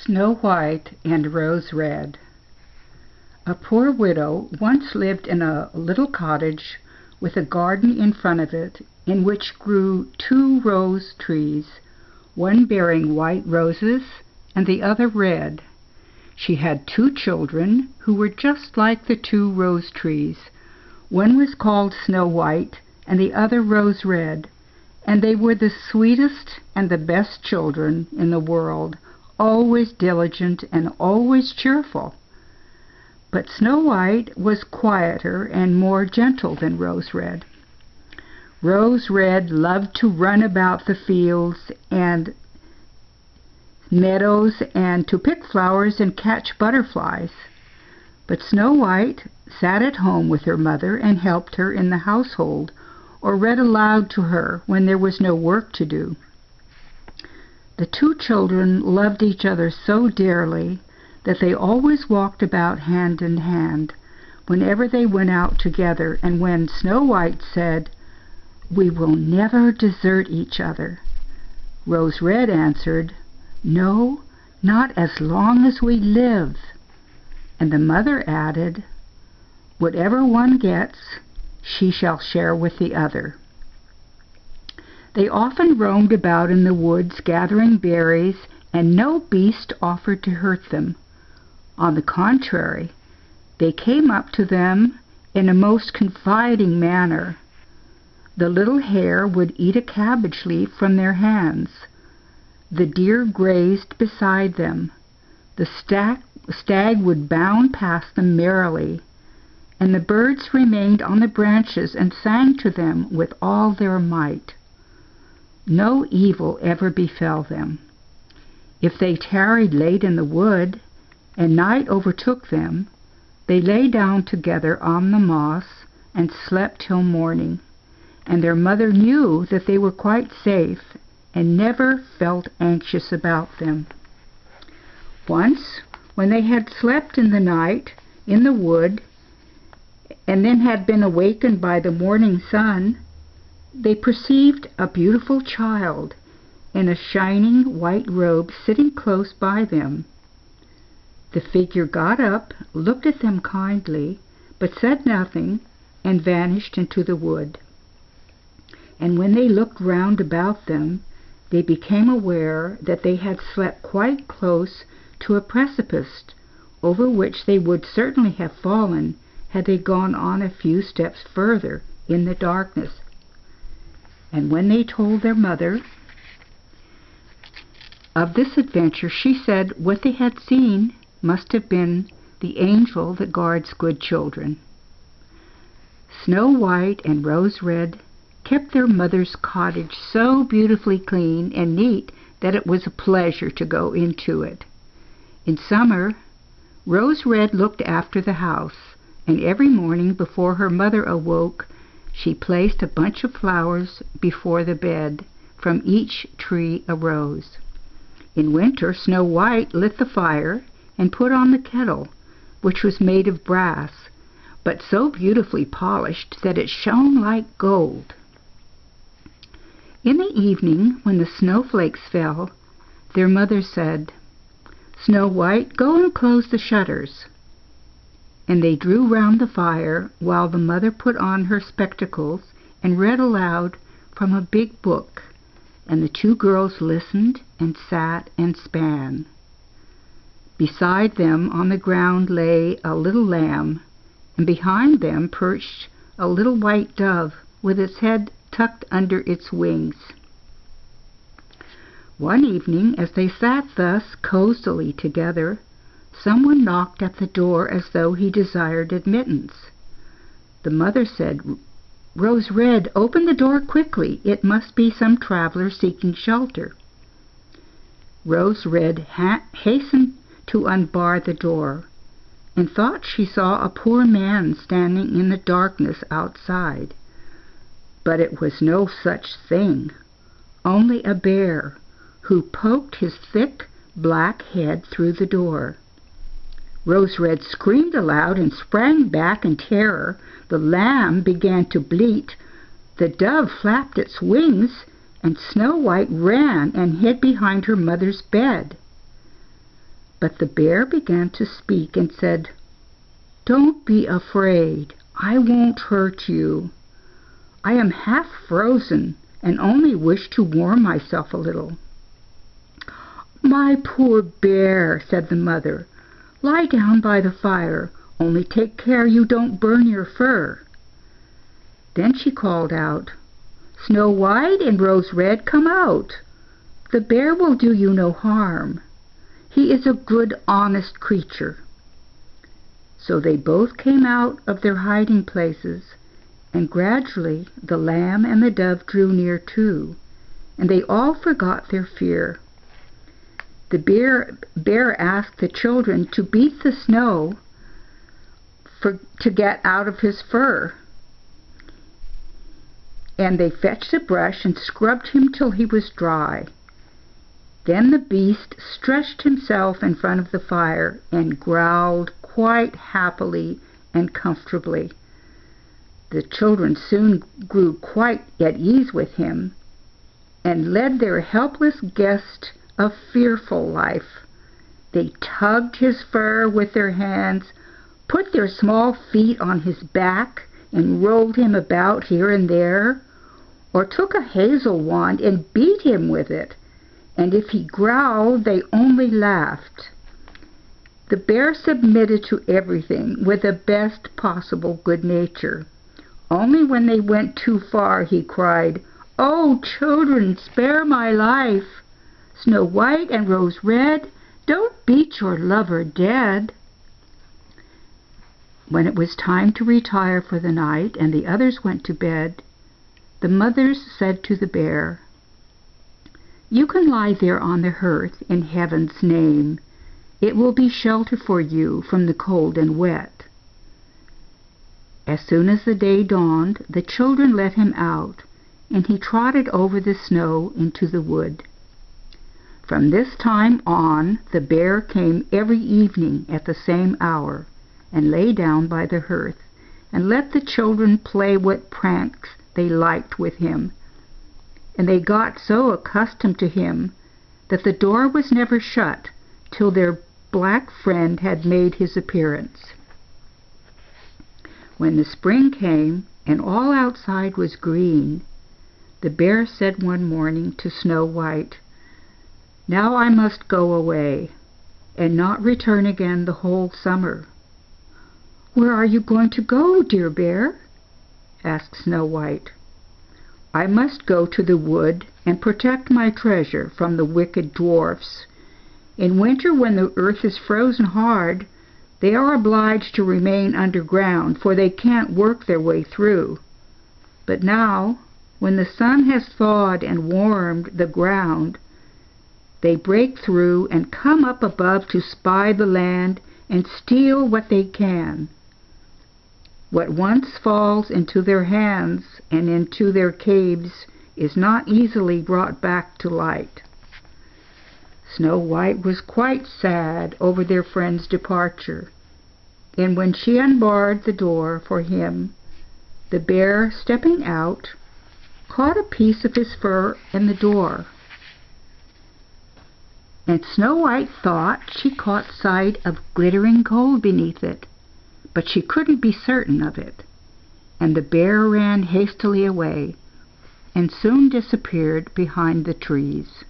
Snow White and Rose Red. A poor widow once lived in a little cottage with a garden in front of it, in which grew 2 rose trees, one bearing white roses and the other red. She had 2 children who were just like the 2 rose trees. One was called Snow White and the other Rose Red, and they were the sweetest and the best children in the world, always diligent and always cheerful. But Snow White was quieter and more gentle than Rose Red. Rose Red loved to run about the fields and meadows and to pick flowers and catch butterflies. But Snow White sat at home with her mother and helped her in the household, or read aloud to her when there was no work to do. The 2 children loved each other so dearly that they always walked about hand in hand whenever they went out together, and when Snow White said, "We will never desert each other," Rose Red answered, "No, not as long as we live." And the mother added, "Whatever one gets, she shall share with the other." They often roamed about in the woods gathering berries, and no beast offered to hurt them. On the contrary, they came up to them in a most confiding manner. The little hare would eat a cabbage leaf from their hands. The deer grazed beside them. The stag would bound past them merrily, and the birds remained on the branches and sang to them with all their might. No evil ever befell them. If they tarried late in the wood, and night overtook them, they lay down together on the moss and slept till morning, and their mother knew that they were quite safe and never felt anxious about them. Once, when they had slept in the night in the wood, and then had been awakened by the morning sun, they perceived a beautiful child in a shining white robe sitting close by them. The figure got up, looked at them kindly, but said nothing, and vanished into the wood. And when they looked round about them, they became aware that they had slept quite close to a precipice, over which they would certainly have fallen had they gone on a few steps further in the darkness. And when they told their mother of this adventure, she said what they had seen must have been the angel that guards good children. Snow White and Rose Red kept their mother's cottage so beautifully clean and neat that it was a pleasure to go into it. In summer, Rose Red looked after the house, and every morning before her mother awoke, she placed a bunch of flowers before the bed, from each tree a rose. In winter, Snow White lit the fire and put on the kettle, which was made of brass, but so beautifully polished that it shone like gold. In the evening, when the snowflakes fell, their mother said, "Snow White, go and close the shutters." And they drew round the fire while the mother put on her spectacles and read aloud from a big book, and the 2 girls listened and sat and span. Beside them on the ground lay a little lamb, and behind them perched a little white dove with its head tucked under its wings. One evening, as they sat thus cosily together, someone knocked at the door as though he desired admittance. The mother said, "Rose Red, open the door quickly. It must be some traveler seeking shelter." Rose Red hastened to unbar the door, and thought she saw a poor man standing in the darkness outside. But it was no such thing, only a bear, who poked his thick black head through the door. Rose Red screamed aloud and sprang back in terror. The lamb began to bleat, the dove flapped its wings, and Snow White ran and hid behind her mother's bed. But the bear began to speak and said, "Don't be afraid. I won't hurt you. I am half frozen and only wish to warm myself a little." "My poor bear," said the mother, "lie down by the fire. Only take care you don't burn your fur." Then she called out, "Snow White and Rose Red, come out. The bear will do you no harm. He is a good, honest creature." So they both came out of their hiding places, and gradually the lamb and the dove drew near too, and they all forgot their fear. The bear asked the children to beat the snow to get out of his fur. And they fetched a brush and scrubbed him till he was dry. Then the beast stretched himself in front of the fire and growled quite happily and comfortably. The children soon grew quite at ease with him, and led their helpless guest a fearful life. They tugged his fur with their hands, put their small feet on his back, and rolled him about here and there, or took a hazel wand and beat him with it, and if he growled they only laughed. The bear submitted to everything with the best possible good nature. Only when they went too far he cried, "Oh, children, spare my life! Snow White and Rose Red, don't beat your lover dead." When it was time to retire for the night and the others went to bed, the mothers said to the bear, "You can lie there on the hearth in heaven's name. It will be shelter for you from the cold and wet." As soon as the day dawned, the children let him out, and he trotted over the snow into the wood. From this time on, the bear came every evening at the same hour, and lay down by the hearth, and let the children play what pranks they liked with him. And they got so accustomed to him that the door was never shut till their black friend had made his appearance. When the spring came and all outside was green, the bear said one morning to Snow White, "Now I must go away, and not return again the whole summer." "Where are you going to go, dear bear?" asked Snow White. "I must go to the wood and protect my treasure from the wicked dwarfs. In winter, when the earth is frozen hard, they are obliged to remain underground, for they can't work their way through. But now, when the sun has thawed and warmed the ground, they break through and come up above to spy the land and steal what they can. What once falls into their hands and into their caves is not easily brought back to light." Snow White was quite sad over their friend's departure, and when she unbarred the door for him, the bear, stepping out, caught a piece of his fur in the door. And Snow White thought she caught sight of glittering gold beneath it, but she couldn't be certain of it, and the bear ran hastily away and soon disappeared behind the trees.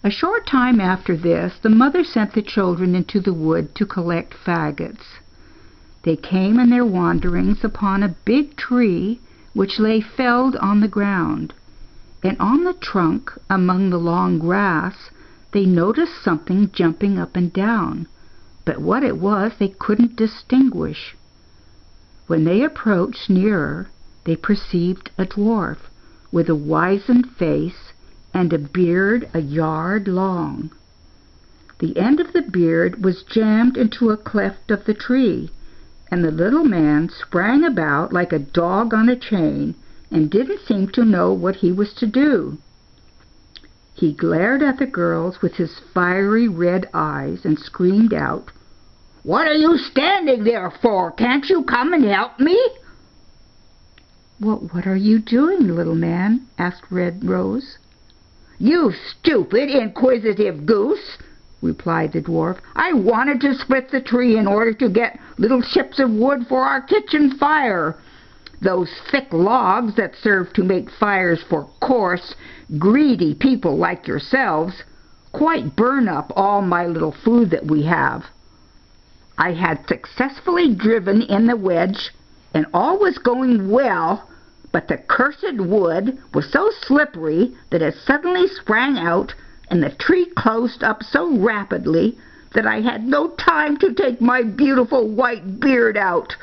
A short time after this, the mother sent the children into the wood to collect faggots. They came in their wanderings upon a big tree which lay felled on the ground, and on the trunk, among the long grass, they noticed something jumping up and down, but what it was they couldn't distinguish. When they approached nearer, they perceived a dwarf with a wizened face and a beard a yard long. The end of the beard was jammed into a cleft of the tree, and the little man sprang about like a dog on a chain and didn't seem to know what he was to do. He glared at the girls with his fiery red eyes and screamed out, "What are you standing there for? Can't you come and help me?" "Well, what are you doing, little man?" asked Red Rose. "You stupid, inquisitive goose! replied the dwarf. "I wanted to split the tree in order to get little chips of wood for our kitchen fire. Those thick logs that serve to make fires for coarse, greedy people like yourselves quite burn up all my little food that we have." I had successfully driven in the wedge, and all was going well, but the cursed wood was so slippery that it suddenly sprang out, and the tree closed up so rapidly that I had no time to take my beautiful white beard out.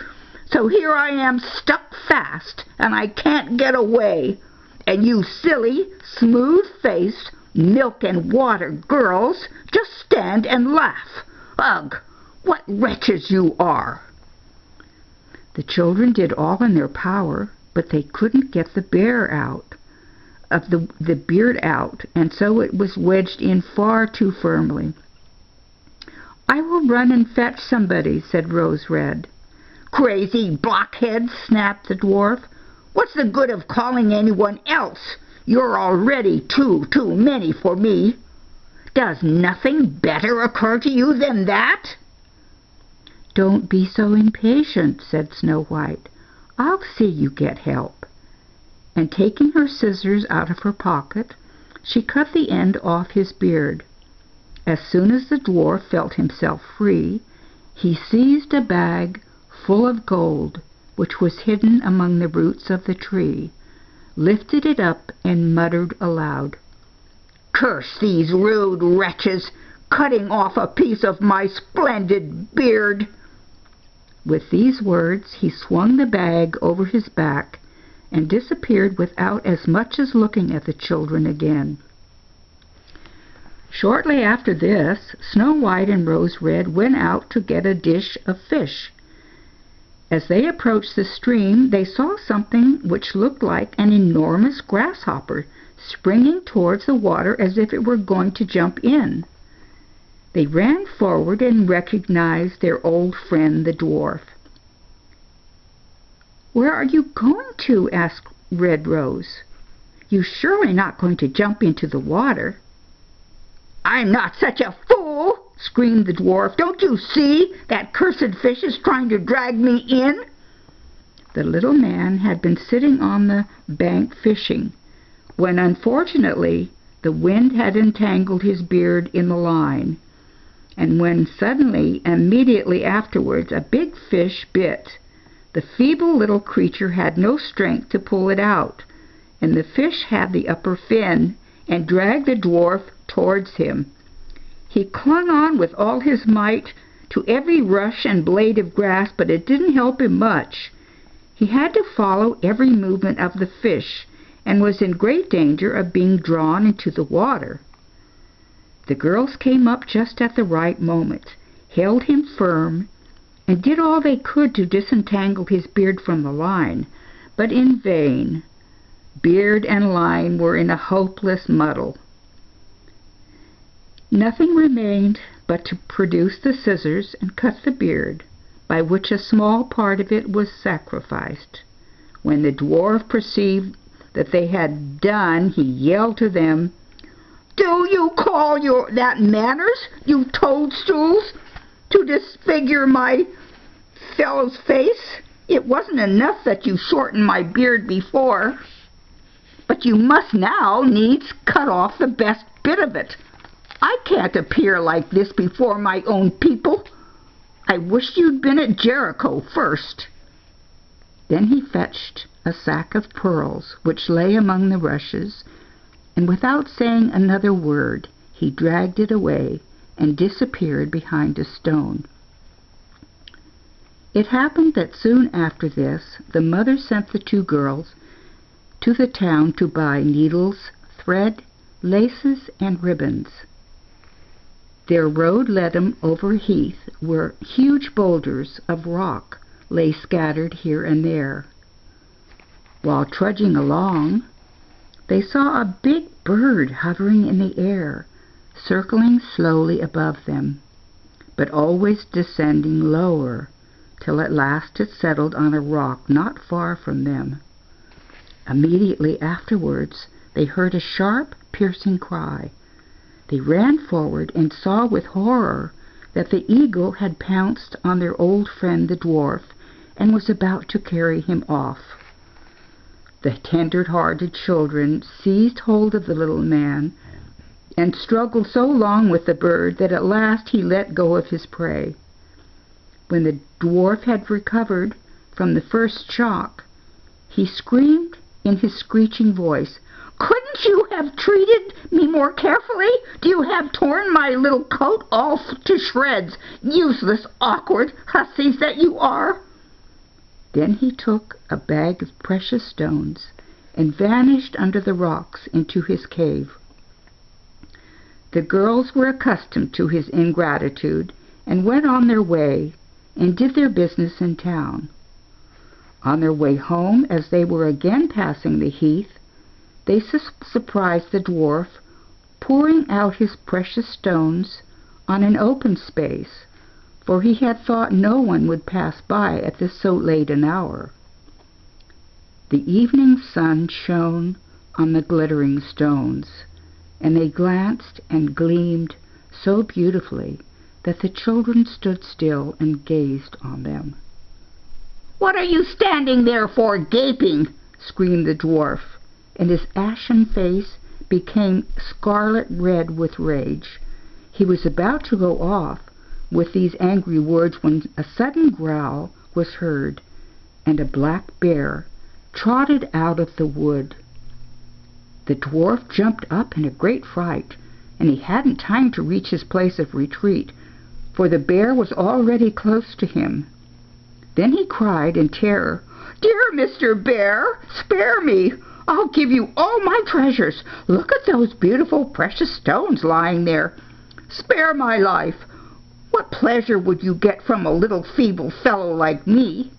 So here I am stuck fast, and I can't get away. And you silly, smooth-faced, milk-and-water girls just stand and laugh. Ugh! What wretches you are! The children did all in their power, but they couldn't get the beard out, and so it was wedged in far too firmly. "I will run and fetch somebody," said Rose Red. "Crazy blockhead!" snapped the dwarf. "What's the good of calling anyone else? You're already too many for me. Does nothing better occur to you than that?" "Don't be so impatient," said Snow White. "I'll see you get help." And taking her scissors out of her pocket, she cut the end off his beard. As soon as the dwarf felt himself free, he seized a bag full of gold, which was hidden among the roots of the tree, lifted it up, and muttered aloud, "Curse these rude wretches, cutting off a piece of my splendid beard!" With these words he swung the bag over his back and disappeared without as much as looking at the children again. Shortly after this, Snow White and Rose Red went out to get a dish of fish. As they approached the stream, they saw something which looked like an enormous grasshopper springing towards the water as if it were going to jump in. They ran forward and recognized their old friend the dwarf. "Where are you going to?" asked Red Rose. "You're surely not going to jump into the water." "I'm not such a fool!" screamed the dwarf. "Don't you see that cursed fish is trying to drag me in?" The little man had been sitting on the bank fishing, when unfortunately the wind had entangled his beard in the line, and when suddenly, immediately afterwards, a big fish bit. The feeble little creature had no strength to pull it out, and the fish had the upper fin and dragged the dwarf towards him. He clung on with all his might to every rush and blade of grass, but it didn't help him much. He had to follow every movement of the fish, and was in great danger of being drawn into the water. The girls came up just at the right moment, held him firm, and did all they could to disentangle his beard from the line, but in vain. Beard and line were in a hopeless muddle. Nothing remained but to produce the scissors and cut the beard, by which a small part of it was sacrificed. When the dwarf perceived that they had done, he yelled to them, "Do you call that manners, you toadstools, to disfigure my fellow's face? It wasn't enough that you shortened my beard before, but you must now needs cut off the best bit of it. I can't appear like this before my own people. I wish you'd been at Jericho first." Then he fetched a sack of pearls which lay among the rushes, and without saying another word, he dragged it away and disappeared behind a stone. It happened that soon after this, the mother sent the two girls to the town to buy needles, thread, laces, and ribbons. Their road led them over heath, where huge boulders of rock lay scattered here and there. While trudging along, they saw a big bird hovering in the air, circling slowly above them, but always descending lower, till at last it settled on a rock not far from them. Immediately afterwards they heard a sharp, piercing cry. They ran forward and saw with horror that the eagle had pounced on their old friend the dwarf and was about to carry him off. The tender-hearted children seized hold of the little man and struggled so long with the bird that at last he let go of his prey. When the dwarf had recovered from the first shock, he screamed in his screeching voice, "Couldn't you have treated me more carefully? You have torn my little coat all to shreds, useless, awkward hussies that you are!" Then he took a bag of precious stones and vanished under the rocks into his cave. The girls were accustomed to his ingratitude and went on their way and did their business in town. On their way home, as they were again passing the heath, they surprised the dwarf pouring out his precious stones on an open space, for he had thought no one would pass by at this so late an hour. The evening sun shone on the glittering stones, and they glanced and gleamed so beautifully that the children stood still and gazed on them. "What are you standing there for, gaping?" screamed the dwarf, and his ashen face became scarlet red with rage. He was about to go off with these angry words when a sudden growl was heard, and a black bear trotted out of the wood. The dwarf jumped up in a great fright, and he hadn't time to reach his place of retreat, for the bear was already close to him. Then he cried in terror, "Dear Mr. Bear, spare me! I'll give you all my treasures. Look at those beautiful precious stones lying there. Spare my life. What pleasure would you get from a little feeble fellow like me?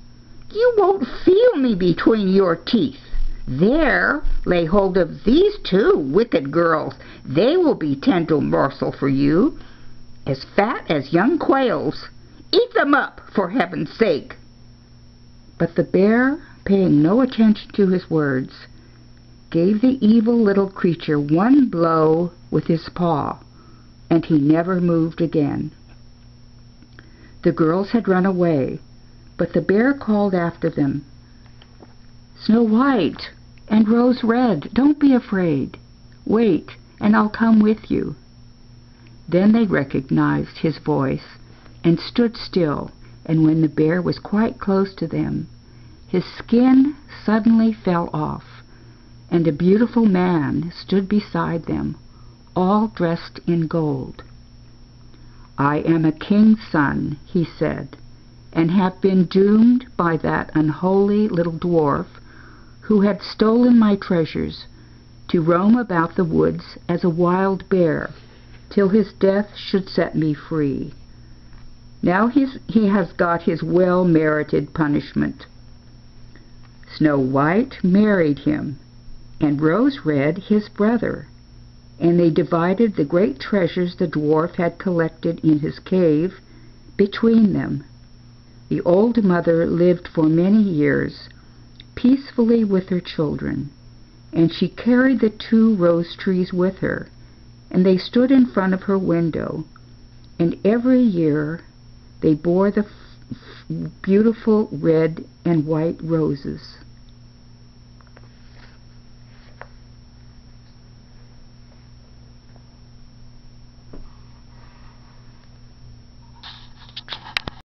You won't feel me between your teeth. There, lay hold of these two wicked girls. They will be tender morsel for you, as fat as young quails. Eat them up, for heaven's sake." But the bear, paying no attention to his words, gave the evil little creature one blow with his paw, and he never moved again. The girls had run away, but the bear called after them, "Snow White and Rose Red, don't be afraid. Wait, and I'll come with you." Then they recognized his voice and stood still, and when the bear was quite close to them, his skin suddenly fell off, and a beautiful man stood beside them, all dressed in gold. "I am a king's son," he said, "and have been doomed by that unholy little dwarf who had stolen my treasures to roam about the woods as a wild bear till his death should set me free. Now he has got his well-merited punishment." Snow White married him, and Rose Red his brother, and they divided the great treasures the dwarf had collected in his cave between them. The old mother lived for many years peacefully with her children, and she carried the two rose trees with her, and they stood in front of her window, and every year they bore the beautiful red and white roses.